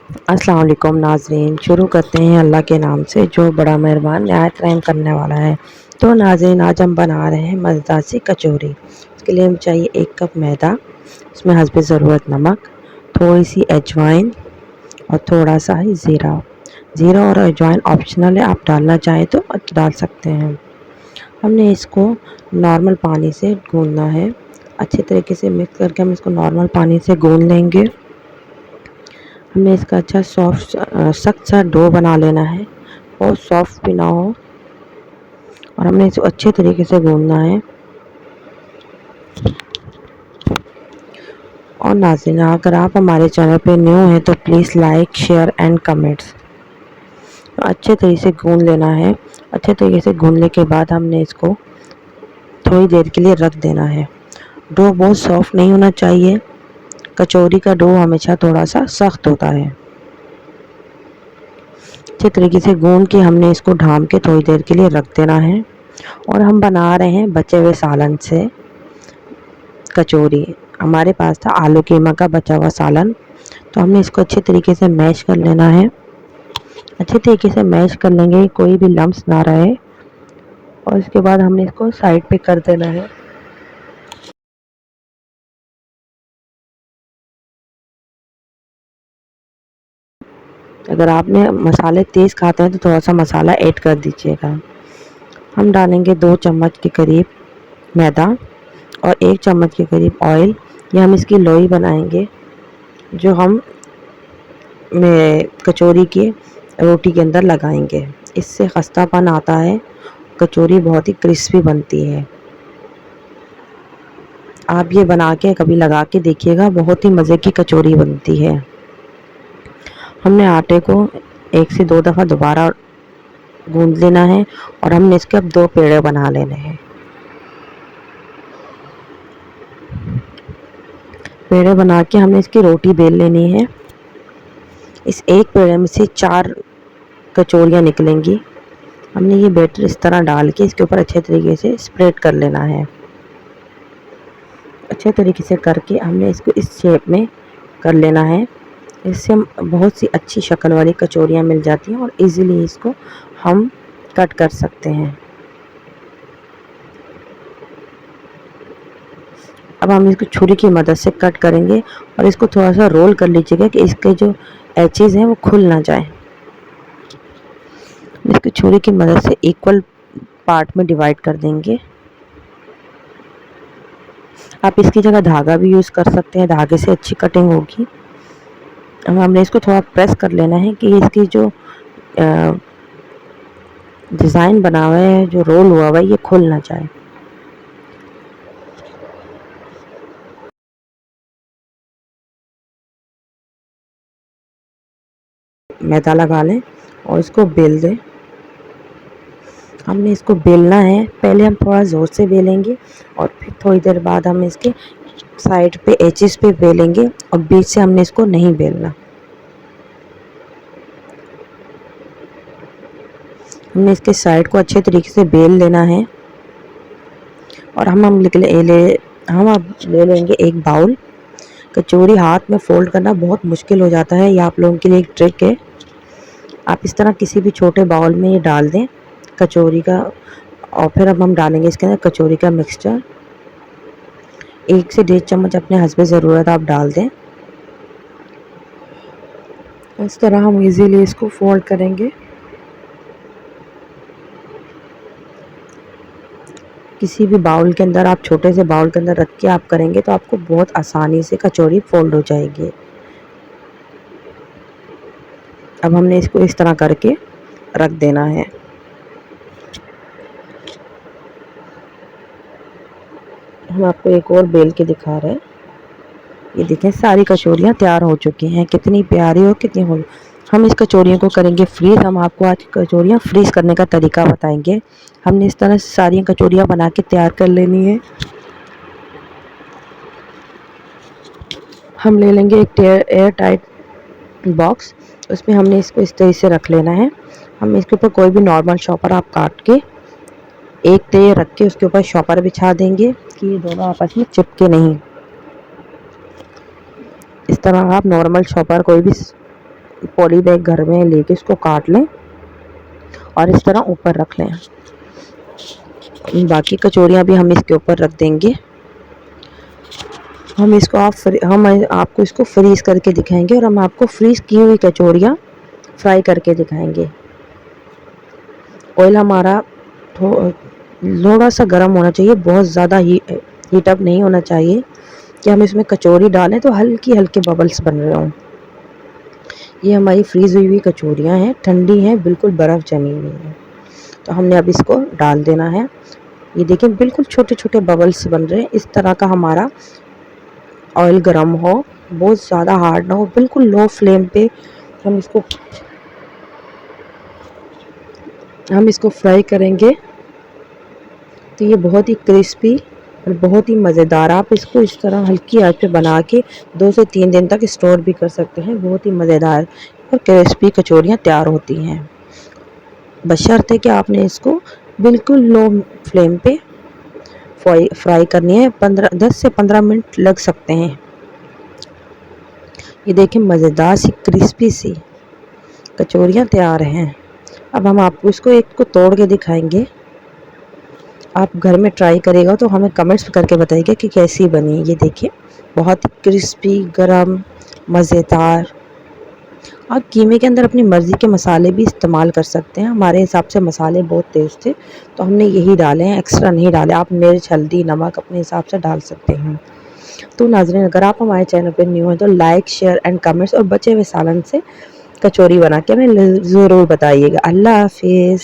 अस्सलाम वालेकुम नाज़रीन, शुरू करते हैं अल्लाह के नाम से जो बड़ा मेहरबान निहायत रहम करने वाला है। तो नाज़रीन, आज हम बना रहे हैं मज़ेदार सी कचौरी। इसके लिए हमें चाहिए 1 कप मैदा, उसमें हस्बे ज़रूरत नमक, थोड़ी सी अजवाइन और थोड़ा सा ही ज़ीरा। ज़ीरा और अजवाइन ऑप्शनल है, आप डालना चाहें तो डाल सकते हैं। हमने इसको नॉर्मल पानी से गूँदना है। अच्छे तरीके से मिक्स करके हम इसको नॉर्मल पानी से गूँद लेंगे। हमें इसका अच्छा सख्त सा डो बना लेना है, बहुत सॉफ्ट भी ना हो, और हमने इसको अच्छे तरीके से गूँदना है। और नाज़रीन, अगर आप हमारे चैनल पे न्यू हैं तो please like, share and comments. तो अच्छे तरीके से गूँद लेना है। अच्छे तरीके से गूँधने के बाद हमने इसको थोड़ी देर के लिए रख देना है। डो बहुत सॉफ्ट नहीं होना चाहिए, कचौरी का डो हमेशा थोड़ा सा सख्त होता है। अच्छे तरीके से गूँध के हमने इसको ढाँप के थोड़ी देर के लिए रख देना है। और हम बना रहे हैं बचे हुए सालन से कचौरी। हमारे पास था आलू कीमा का बचा हुआ सालन, तो हमने इसको अच्छे तरीके से मैश कर लेना है। अच्छे तरीके से मैश कर लेंगे, कोई भी लम्स ना रहे, और इसके बाद हमने इसको साइड पे कर देना है। अगर आपने मसाले तेज़ खाते हैं तो थोड़ा सा मसाला ऐड कर दीजिएगा। हम डालेंगे 2 चम्मच के करीब मैदा और 1 चम्मच के करीब ऑयल। ये हम इसकी लोई बनाएंगे जो हम कचौरी की रोटी के अंदर लगाएंगे। इससे खस्तापन आता है, कचौरी बहुत ही क्रिस्पी बनती है। आप ये बना के कभी लगा के देखिएगा, बहुत ही मज़े की कचौरी बनती है। हमने आटे को 1 से 2 दफ़ा दोबारा गूंद लेना है और हमने इसके अब 2 पेड़े बना लेने हैं। पेड़े बना के हमने इसकी रोटी बेल लेनी है। इस एक पेड़े में से 4 कचौरियाँ निकलेंगी। हमने ये बैटर इस तरह डाल के इसके ऊपर अच्छे तरीके से स्प्रेड कर लेना है। अच्छे तरीके से करके हमने इसको इस शेप में कर लेना है। इससे हम बहुत सी अच्छी शक्ल वाली कचौरियाँ मिल जाती हैं और इजीली इसको हम कट कर सकते हैं। अब हम इसको छुरी की मदद से कट करेंगे और इसको थोड़ा सा रोल कर लीजिएगा कि इसके जो एजेस हैं वो खुल ना जाए। इसको छुरी की मदद से इक्वल पार्ट में डिवाइड कर देंगे। आप इसकी जगह धागा भी यूज़ कर सकते हैं, धागे से अच्छी कटिंग होगी। अब हमने इसको थोड़ा प्रेस कर लेना है कि इसकी जो डिज़ाइन बना हुआ है, जो रोल हुआ हुआ है, ये खुल ना जाए। मैदा लगा लें और इसको बेल दें। हमने इसको बेलना है, पहले हम थोड़ा ज़ोर से बेलेंगे और फिर थोड़ी देर बाद हम इसके साइड पे एजेस पे बेलेंगे और बीच से हमने इसको नहीं बेलना। हमने इसके साइड को अच्छे तरीके से बेल लेना है और हम अब ले लेंगे एक बाउल। कचौरी हाथ में फ़ोल्ड करना बहुत मुश्किल हो जाता है, ये आप लोगों के लिए एक ट्रिक है। आप इस तरह किसी भी छोटे बाउल में ये डाल दें कचौरी का, और फिर अब हम डालेंगे इसके अंदर कचौरी का मिक्सचर। 1 से 1.5 चम्मच अपने हस्बे ज़रूरत आप डाल दें। इस तरह हम इजीली इसको फोल्ड करेंगे। किसी भी बाउल के अंदर, आप छोटे से बाउल के अंदर रख के आप करेंगे तो आपको बहुत आसानी से कचौरी फोल्ड हो जाएगी। अब हमने इसको इस तरह करके रख देना है। हम आपको एक और बेल के दिखा रहे हैं। ये देखें, सारी कचौरियाँ तैयार हो चुकी हैं, कितनी प्यारी और कितनी हो। हम इस कचौरियों को करेंगे फ्रीज़। हम आपको आज कचौरियाँ फ्रीज़ करने का तरीका बताएंगे। हमने इस तरह से सारी कचौरियाँ बना के तैयार कर लेनी है। हम ले लेंगे एक एयर टाइट बॉक्स, उसमें हमने इसको इस तरह से रख लेना है। हम इसके ऊपर कोई भी नॉर्मल शॉपर आप काट के एक ट्रे रख के उसके ऊपर शॉपर बिछा देंगे कि ये दोनों आपस में चिपके नहीं। इस तरह आप नॉर्मल शॉपर कोई भी पॉली बैग घर में लेके इसको काट लें और इस तरह ऊपर रख लें। बाकी कचौरियाँ भी हम इसके ऊपर रख देंगे। हम आपको इसको फ्रीज़ करके दिखाएंगे और हम आपको फ्रीज़ की हुई कचौरियाँ फ्राई करके दिखाएंगे। ऑयल हमारा थोड़ा सा गर्म होना चाहिए, बहुत ज़्यादा हीट अप नहीं होना चाहिए कि हम इसमें कचौरी डालें तो हल्की हल्के बबल्स बन रहे हों। ये हमारी फ्रीज़ हुई हुई कचौरियाँ हैं, ठंडी हैं, बिल्कुल बर्फ़ जमी हुई है। तो हमने अब इसको डाल देना है। ये देखिए बिल्कुल छोटे छोटे बबल्स बन रहे हैं। इस तरह का हमारा ऑयल गर्म हो, बहुत ज़्यादा हार्ड ना हो, बिल्कुल लो फ्लेम पे हम इसको फ्राई करेंगे। तो ये बहुत ही क्रिस्पी और बहुत ही मज़ेदार, आप इसको इस तरह हल्की आंच पे बना के 2 से 3 दिन तक स्टोर भी कर सकते हैं। बहुत ही मज़ेदार और क्रिस्पी कचौरियाँ तैयार होती हैं। बशर्ते कि आपने इसको बिल्कुल लो फ्लेम पे फ्राई करनी है। 10 से 15 मिनट लग सकते हैं। ये देखिए मज़ेदार सी क्रिस्पी सी कचौरियाँ तैयार हैं। अब हम आपको इसको एक को तोड़ के दिखाएंगे। आप घर में ट्राई करेगा तो हमें कमेंट्स करके बताइएगा कि कैसी बनी। ये देखिए बहुत ही क्रिस्पी, गरम, मज़ेदार। आप कीमे के अंदर अपनी मर्ज़ी के मसाले भी इस्तेमाल कर सकते हैं। हमारे हिसाब से मसाले बहुत तेज़ थे तो हमने यही डाले हैं, एक्स्ट्रा नहीं डाले। आप मिर्च, हल्दी, नमक अपने हिसाब से डाल सकते हैं। तो नाज़रीन, अगर आप हमारे चैनल पर न्यू हैं तो लाइक, शेयर एंड कमेंट्स और बचे हुए सालन से कचौरी बना के हमें ज़रूर बताइएगा। अल्लाह हाफ़िज़।